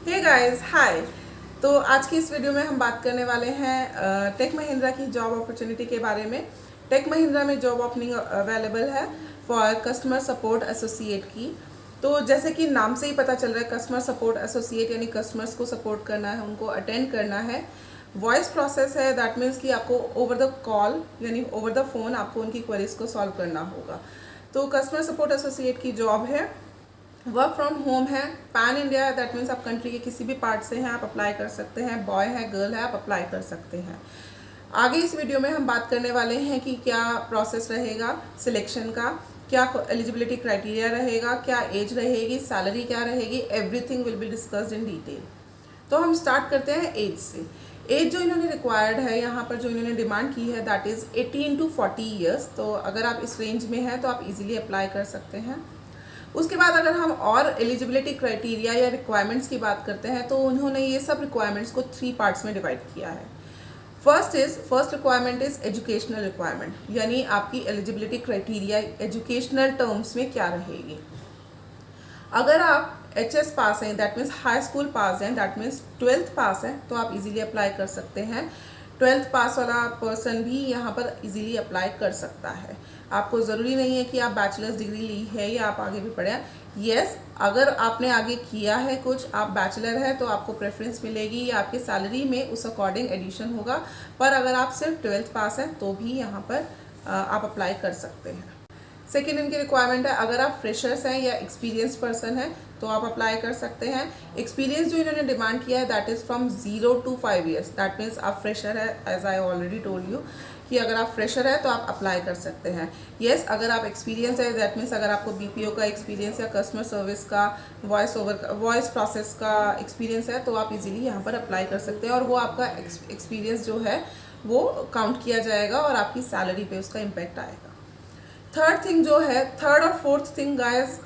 Hey guys hi. तो आज की इस वीडियो में हम बात करने वाले हैं टेक महिंद्रा की जॉब अपॉर्चुनिटी के बारे में। टेक महिंद्रा में जॉब ओपनिंग अवेलेबल है फॉर कस्टमर सपोर्ट एसोसिएट की। तो जैसे कि नाम से ही पता चल रहा है, कस्टमर सपोर्ट एसोसिएट यानी कस्टमर्स को सपोर्ट करना है, उनको अटेंड करना है। वॉइस प्रोसेस है, दैट मीन्स कि आपको ओवर द कॉल यानी ओवर द फोन आपको उनकी क्वेरीज को सॉल्व करना होगा। तो कस्टमर सपोर्ट एसोसिएट की जॉब है, वर्क फ्रॉम होम है, पैन इंडिया है, दैट मीन्स आप कंट्री के किसी भी पार्ट से हैं आप अप्लाई कर सकते हैं। बॉय है गर्ल है आप अप्लाई कर सकते हैं। आगे इस वीडियो में हम बात करने वाले हैं कि क्या प्रोसेस रहेगा सिलेक्शन का, क्या एलिजिबिलिटी क्राइटेरिया रहेगा, क्या एज रहेगी, सैलरी क्या रहेगी, everything will be discussed in detail. तो हम स्टार्ट करते हैं एज से। एज जो इन्होंने रिक्वायर्ड है यहाँ पर, जो इन्होंने डिमांड की है, दैट इज़ 18 to 40 ईयर्स। तो अगर आप इस रेंज में हैं तो आप इजीली अप्लाई कर सकते हैं। उसके बाद अगर हम और एलिजिबिलिटी क्राइटेरिया या रिक्वायरमेंट्स की बात करते हैं तो उन्होंने ये सब रिक्वायरमेंट्स को 3 पार्ट्स में डिवाइड किया है। First requirement is educational requirement, यानी आपकी एलिजिबिलिटी क्राइटेरिया एजुकेशनल टर्म्स में क्या रहेगी। अगर आप HS पास हैं, दैट मीन्स हाई स्कूल पास हैं, दैट मीन्स 12th पास हैं, तो आप इजीली अप्लाई कर सकते हैं। 12th पास वाला पर्सन भी यहाँ पर इजीली अप्लाई कर सकता है। आपको ज़रूरी नहीं है कि आप बैचलर्स डिग्री ली है या आप आगे भी पढ़े हैं। येस, अगर आपने आगे किया है कुछ, आप बैचलर है तो आपको प्रेफरेंस मिलेगी या आपकी सैलरी में उस अकॉर्डिंग एडिशन होगा। पर अगर आप सिर्फ 12th पास हैं तो भी यहाँ पर आप अप्लाई कर सकते हैं। सेकेंड इनकी रिक्वायरमेंट है, अगर आप फ्रेशर्स हैं या एक्सपीरियंस पर्सन हैं तो आप अप्लाई कर सकते हैं। एक्सपीरियंस जो इन्होंने डिमांड किया है that is from 0 to 5 years, that means आप फ्रेशर है, as I already told you कि अगर आप फ्रेशर है तो आप अप्लाई कर सकते हैं। येस, अगर आप एक्सपीरियंस है, दैट मीन्स अगर आपको BPO का एक्सपीरियंस या कस्टमर सर्विस का, वॉइस प्रोसेस का एक्सपीरियंस है तो आप इजीली यहाँ पर अप्लाई कर सकते हैं और वो आपका एक्सपीरियंस जो है वो काउंट किया जाएगा और आपकी सैलरी पे उसका इम्पैक्ट आएगा। थर्ड थिंग जो है, थर्ड और फोर्थ थिंग गाइस,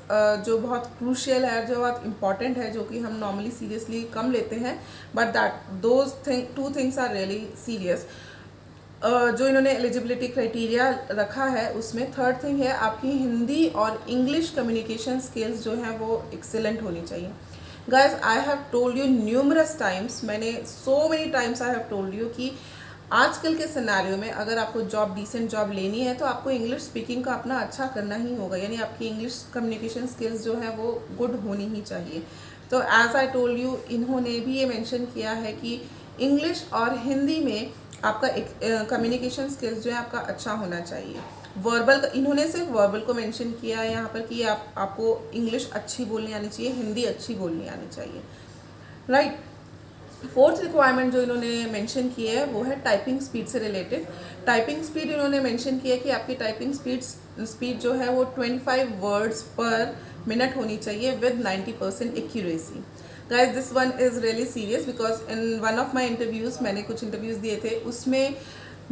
जो बहुत क्रूशियल है, जो बहुत इंपॉर्टेंट है, जो कि हम नॉर्मली सीरियसली कम लेते हैं, but that two things are really serious. जो इन्होंने एलिजिबिलिटी क्राइटेरिया रखा है उसमें थर्ड थिंग है आपकी हिंदी और इंग्लिश कम्युनिकेशन स्किल्स जो हैं वो एक्सेलेंट होनी चाहिए। Guys, I have told you numerous times, मैंने so many times I have told you कि आजकल के सिनेरियो में अगर आपको डिसेंट जॉब लेनी है तो आपको इंग्लिश स्पीकिंग का अपना अच्छा करना ही होगा, यानी आपकी इंग्लिश कम्युनिकेशन स्किल्स जो है वो गुड होनी ही चाहिए। तो एज आई टोल्ड यू, इन्होंने भी ये मेंशन किया है कि इंग्लिश और हिंदी में आपका कम्युनिकेशन स्किल्स जो है आपका अच्छा होना चाहिए। वर्बल, इन्होंने सिर्फ वर्बल को मेंशन किया है यहाँ पर कि आपको इंग्लिश अच्छी बोलनी आनी चाहिए, हिंदी अच्छी बोलनी आनी चाहिए, राइट। फोर्थ रिक्वायरमेंट जो इन्होंने मेंशन की है वो है टाइपिंग स्पीड से रिलेटेड। टाइपिंग स्पीड इन्होंने मेंशन किया है कि आपकी टाइपिंग स्पीड जो है वो 25 वर्ड्स पर मिनट होनी चाहिए with 90% accuracy. Guys, this one is really serious because in one of my interviews, मैंने कुछ इंटरव्यूज़ दिए थे, उसमें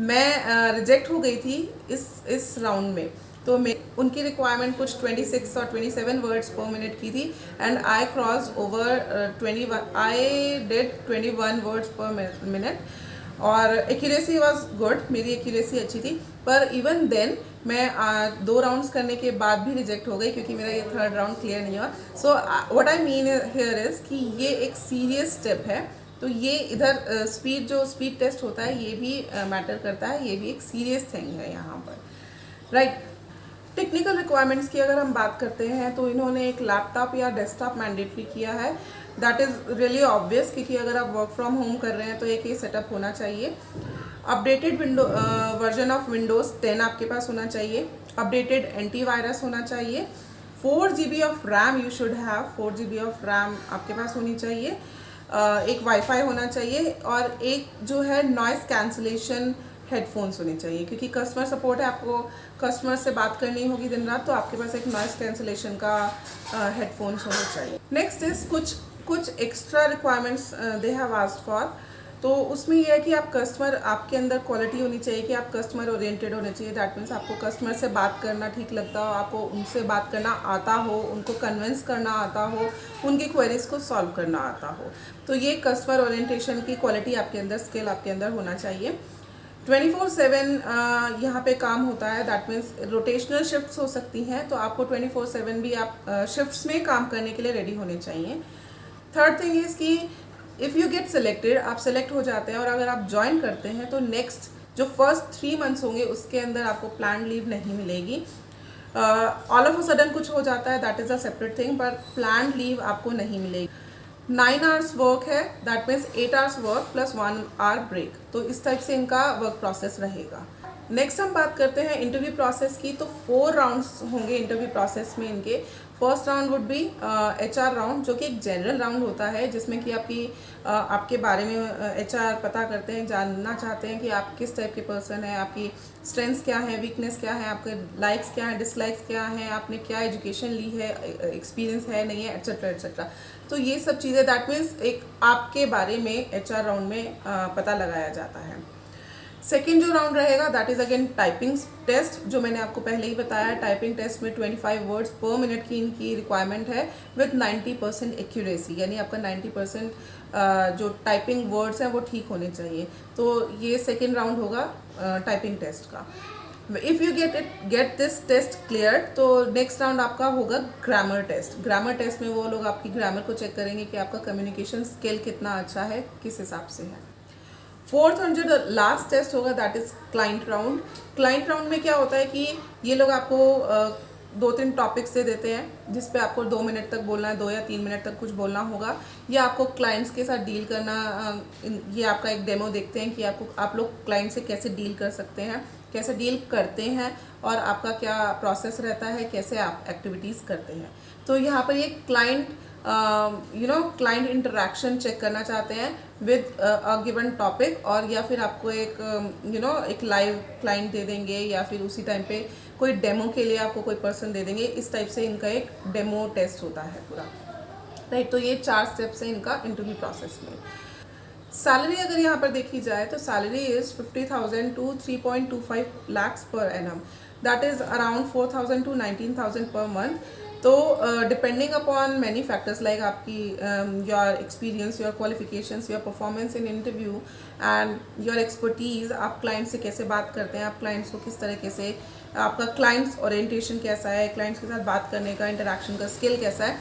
मैं रिजेक्ट हो गई थी इस राउंड में। तो मैं उनकी रिक्वायरमेंट कुछ 26 और 27 वर्ड्स पर मिनट की थी and I cross over 21, I did 21 words पर मिनट और एक्यूरेसी वाज गुड, मेरी एक्यूरेसी अच्छी थी। पर इवन देन मैं 2 राउंड्स करने के बाद भी रिजेक्ट हो गई क्योंकि मेरा ये थर्ड राउंड क्लियर नहीं हुआ। So what I mean here is कि ये एक सीरियस स्टेप है। तो ये इधर स्पीड टेस्ट होता है ये भी मैटर करता है, ये भी एक सीरियस थिंग है यहाँ पर, राइट। टेक्निकल रिक्वायरमेंट्स की अगर हम बात करते हैं तो इन्होंने एक लैपटॉप या डेस्कटॉप मैंडेटरी किया है। दैट इज़ रियली ऑब्वियस क्योंकि अगर आप वर्क फ्रॉम होम कर रहे हैं तो एक ही सेटअप होना चाहिए। अपडेटेड वर्जन ऑफ विंडोज़ 10 आपके पास होना चाहिए। अपडेटेड एंटीवायरस होना चाहिए। 4 GB of RAM you should have, 4 GB of RAM आपके पास होनी चाहिए। एक वाईफाई होना चाहिए और एक जो है नॉइस कैंसलेशन हेडफोन्स होने चाहिए क्योंकि कस्टमर सपोर्ट है, आपको कस्टमर से बात करनी होगी दिन रात, तो आपके पास एक नॉइस कैंसलेशन का हेडफोन्स होने चाहिए। नेक्स्ट इज कुछ extra requirements they have asked for. तो उसमें यह है कि आपके अंदर क्वालिटी होनी चाहिए कि आप कस्टमर ओरिएंटेड होने चाहिए। दैट मीन्स आपको कस्टमर से बात करना ठीक लगता हो, आपको उनसे बात करना आता हो, उनको कन्विंस करना आता हो, उनकी क्वेरीज को सॉल्व करना आता हो। तो ये कस्टमर ओरिएंटेशन की क्वालिटी आपके अंदर, स्किल आपके अंदर होना चाहिए। 24/7 यहाँ पे काम होता है, दैट मीन्स रोटेशनल शिफ्ट्स हो सकती हैं, तो आपको 24/7 भी आप शिफ्ट्स में काम करने के लिए रेडी होने चाहिए। थर्ड थिंग इज़ कि इफ़ यू गेट सिलेक्टेड, आप सेलेक्ट हो जाते हैं और अगर आप ज्वाइन करते हैं तो नेक्स्ट जो फर्स्ट 3 मंथ्स होंगे उसके अंदर आपको प्लान लीव नहीं मिलेगी। ऑल ऑफ अ सडन कुछ हो जाता है, that is a separate thing, पर प्लान लीव आपको नहीं मिलेगी। 9 आवर्स वर्क है, that means 8 hours work plus 1 hour break, तो इस टाइप से इनका वर्क प्रोसेस रहेगा। नेक्स्ट हम बात करते हैं इंटरव्यू प्रोसेस की। तो 4 राउंड्स होंगे इंटरव्यू प्रोसेस में इनके। First round would be HR round, जो कि एक जनरल राउंड होता है जिसमें कि आपके बारे में HR पता करते हैं, जानना चाहते हैं कि आप किस टाइप के पर्सन हैं, आपकी स्ट्रेंथ्स क्या है, वीकनेस क्या है, आपके लाइक्स क्या हैं, डिसलाइक्स क्या हैं, आपने क्या एजुकेशन ली है, एक्सपीरियंस है नहीं है, एट्सेट्रा एट्सेट्रा। तो ये सब चीज़ें, दैट मीन्स एक आपके बारे में HR राउंड में पता लगाया जाता है। सेकेंड जो राउंड रहेगा that is again typing test, जो मैंने आपको पहले ही बताया। टाइपिंग टेस्ट में 25 वर्ड्स पर मिनट की इनकी रिक्वायरमेंट है विथ 90% एक्यूरेसी, यानी आपका 90% जो टाइपिंग वर्ड्स हैं वो ठीक होने चाहिए। तो ये सेकेंड राउंड होगा टाइपिंग टेस्ट का। If you get this test clear, तो नेक्स्ट राउंड आपका होगा ग्रामर टेस्ट। ग्रामर टेस्ट में वो लोग आपकी ग्रामर को चेक करेंगे कि आपका कम्युनिकेशन स्किल कितना अच्छा है, किस हिसाब से है। फोर्थ और जो लास्ट टेस्ट होगा that is client round. Client round में क्या होता है कि ये लोग आपको 2-3 टॉपिक्स दे देते हैं जिस पे आपको 2 मिनट तक बोलना है, 2 या 3 मिनट तक कुछ बोलना होगा, या आपको क्लाइंट्स के साथ डील करना। ये आपका एक डेमो देखते हैं कि आप लोग क्लाइंट से कैसे डील कर सकते हैं, कैसे डील करते हैं, और आपका क्या प्रोसेस रहता है, कैसे आप एक्टिविटीज़ करते हैं। तो यहाँ पर ये क्लाइंट क्लाइंट इंटरेक्शन चेक करना चाहते हैं विद अ गिवन टॉपिक, और या फिर आपको एक लाइव क्लाइंट दे देंगे, या फिर उसी टाइम पे कोई डेमो के लिए आपको कोई पर्सन दे देंगे। इस टाइप से इनका एक डेमो टेस्ट होता है पूरा, राइट। तो ये 4 स्टेप्स हैं इनका इंटरव्यू प्रोसेस में। सैलरी अगर यहाँ पर देखी जाए तो salary is 50,000 to 3.25 lakhs per annum, that is around 4,000 to 19,000 per month. तो depending upon many factors like आपकी your experience, your qualifications, your performance in interview and your expertise, आप क्लाइंट से कैसे बात करते हैं, आप क्लाइंट्स को किस तरीके से, आपका क्लाइंट्स ओरिएंटेशन कैसा है, क्लाइंट्स के साथ बात करने का, इंटरेक्शन का स्किल कैसा है,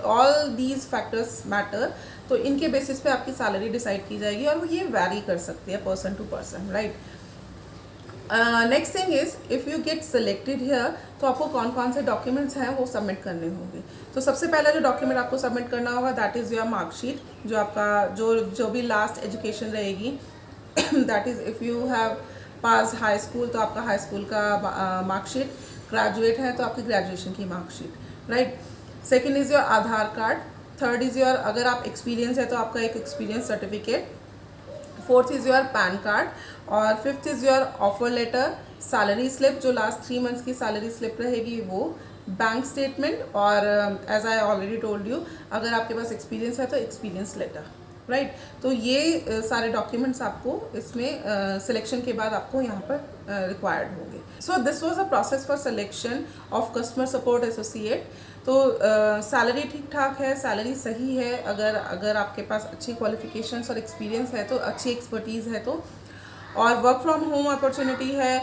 ऑल दीज फैक्टर्स मैटर। तो इनके बेसिस पे आपकी सैलरी डिसाइड की जाएगी, और वो ये वैरी कर सकती है person to person, right. Next thing is if you get selected here, तो आपको कौन कौन से डॉक्यूमेंट्स हैं वो सबमिट करने होंगे। तो सबसे पहला जो डॉक्यूमेंट आपको सबमिट करना होगा दैट इज़ योर मार्कशीट, जो आपका जो भी लास्ट एजुकेशन रहेगी that is if you have pass high school तो आपका हाई स्कूल का मार्कशीट, ग्रेजुएट है तो आपकी ग्रेजुएशन की marksheet, right. Second is your Aadhaar card. Third is your, अगर आप एक्सपीरियंस है तो आपका एक experience certificate. Fourth is your PAN card, और fifth is your offer letter, salary slip, जो लास्ट 3 मंथ्स की सैलरी स्लिप रहेगी वो, बैंक स्टेटमेंट, और as I already told you अगर आपके पास एक्सपीरियंस है तो एक्सपीरियंस लेटर, राइट। तो ये सारे डॉक्यूमेंट्स आपको इसमें सिलेक्शन के बाद आपको यहाँ पर रिक्वायर्ड होंगे। So this was a process for selection of customer support associate. तो सैलरी ठीक ठाक है, सैलरी सही है, अगर आपके पास अच्छी क्वालिफिकेशंस और एक्सपीरियंस है तो, अच्छी एक्सपर्टीज़ है तो, और वर्क फ्रॉम होम अपॉर्चुनिटी है।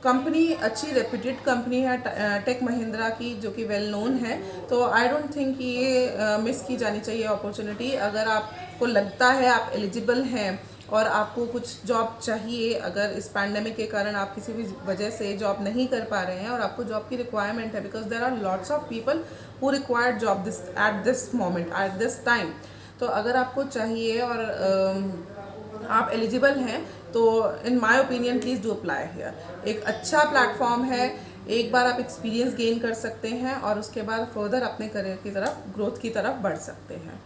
कंपनी अच्छी रेप्यूटेड कंपनी है टेक महिंद्रा की, जो कि वेल नोन है। तो आई डोंट थिंक कि ये मिस की जानी चाहिए अपॉर्चुनिटी। अगर आपको लगता है आप एलिजिबल हैं और आपको कुछ जॉब चाहिए, अगर इस पैंडेमिक के कारण आप किसी भी वजह से जॉब नहीं कर पा रहे हैं और आपको जॉब की रिक्वायरमेंट है, because there are lots of people who required job at this moment, at this time. तो अगर आपको चाहिए और आप एलिजिबल हैं तो in my opinion please do apply here. एक अच्छा प्लेटफॉर्म है, एक बार आप एक्सपीरियंस गेन कर सकते हैं और उसके बाद फर्दर अपने करियर की तरफ, ग्रोथ की तरफ बढ़ सकते हैं।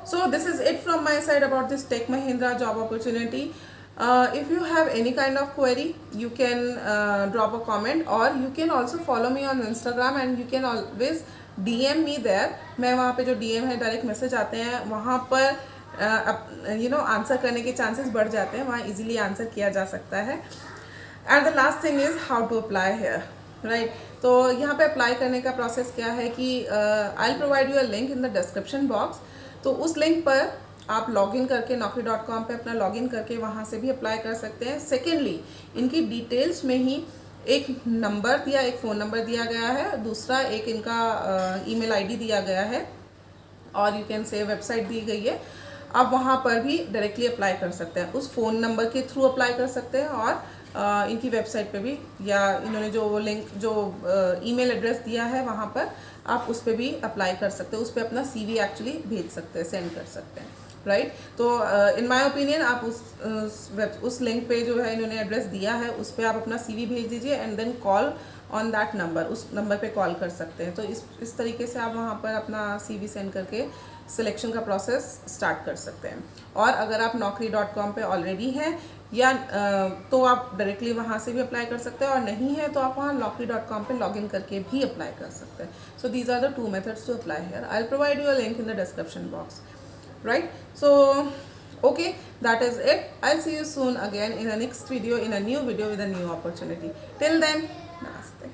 So this is it from my side about this Tech Mahindra job opportunity. If you have any kind of query, you can drop a comment, or you can also follow me on Instagram and you can always DM me there. मैं वहाँ पे जो DM है direct message आते हैं वहाँ पर answer करने के चांसेस बढ़ जाते हैं, वहाँ इजीली आंसर किया जा सकता है। And the last thing is how to apply here, right. तो यहाँ पे अप्लाई करने का प्रोसेस क्या है कि आई will provide you a link in the description box. तो उस लिंक पर आप लॉगिन करके naukri.com पे अपना लॉगिन करके वहाँ से भी अप्लाई कर सकते हैं। सेकेंडली, इनकी डिटेल्स में ही एक नंबर दिया, एक फ़ोन नंबर दिया गया है, दूसरा एक इनका ईमेल आईडी दिया गया है, और यू कैन से वेबसाइट दी गई है, आप वहाँ पर भी डायरेक्टली अप्लाई कर सकते हैं, उस फ़ोन नंबर के थ्रू अप्लाई कर सकते हैं, और इनकी वेबसाइट पे भी, या इन्होंने जो लिंक जो ईमेल एड्रेस दिया है वहाँ पर आप उस पर भी अप्लाई कर सकते हैं, उस पर अपना CV एक्चुअली भेज सकते हैं, सेंड कर सकते हैं, राइट। तो इन माय ओपिनियन आप उस लिंक पे जो है इन्होंने एड्रेस दिया है उस पर आप अपना CV भेज दीजिए, and then call on that number, उस नंबर पे कॉल कर सकते हैं। तो इस तरीके से आप वहाँ पर अपना CV सेंड करके सिलेक्शन का प्रोसेस स्टार्ट कर सकते हैं। और अगर आप naukri.com पे ऑलरेडी हैं या तो आप डायरेक्टली वहाँ से भी अप्लाई कर सकते हैं, और नहीं है तो आप वहाँ naukri.com पे लॉगिन करके भी अप्लाई कर सकते हैं। So these are the 2 methods to apply here. I will provide you a link in the description box, right? So okay, that is it. I'll see you soon again in a next video, in a new video with a new opportunity. Till then, namaste.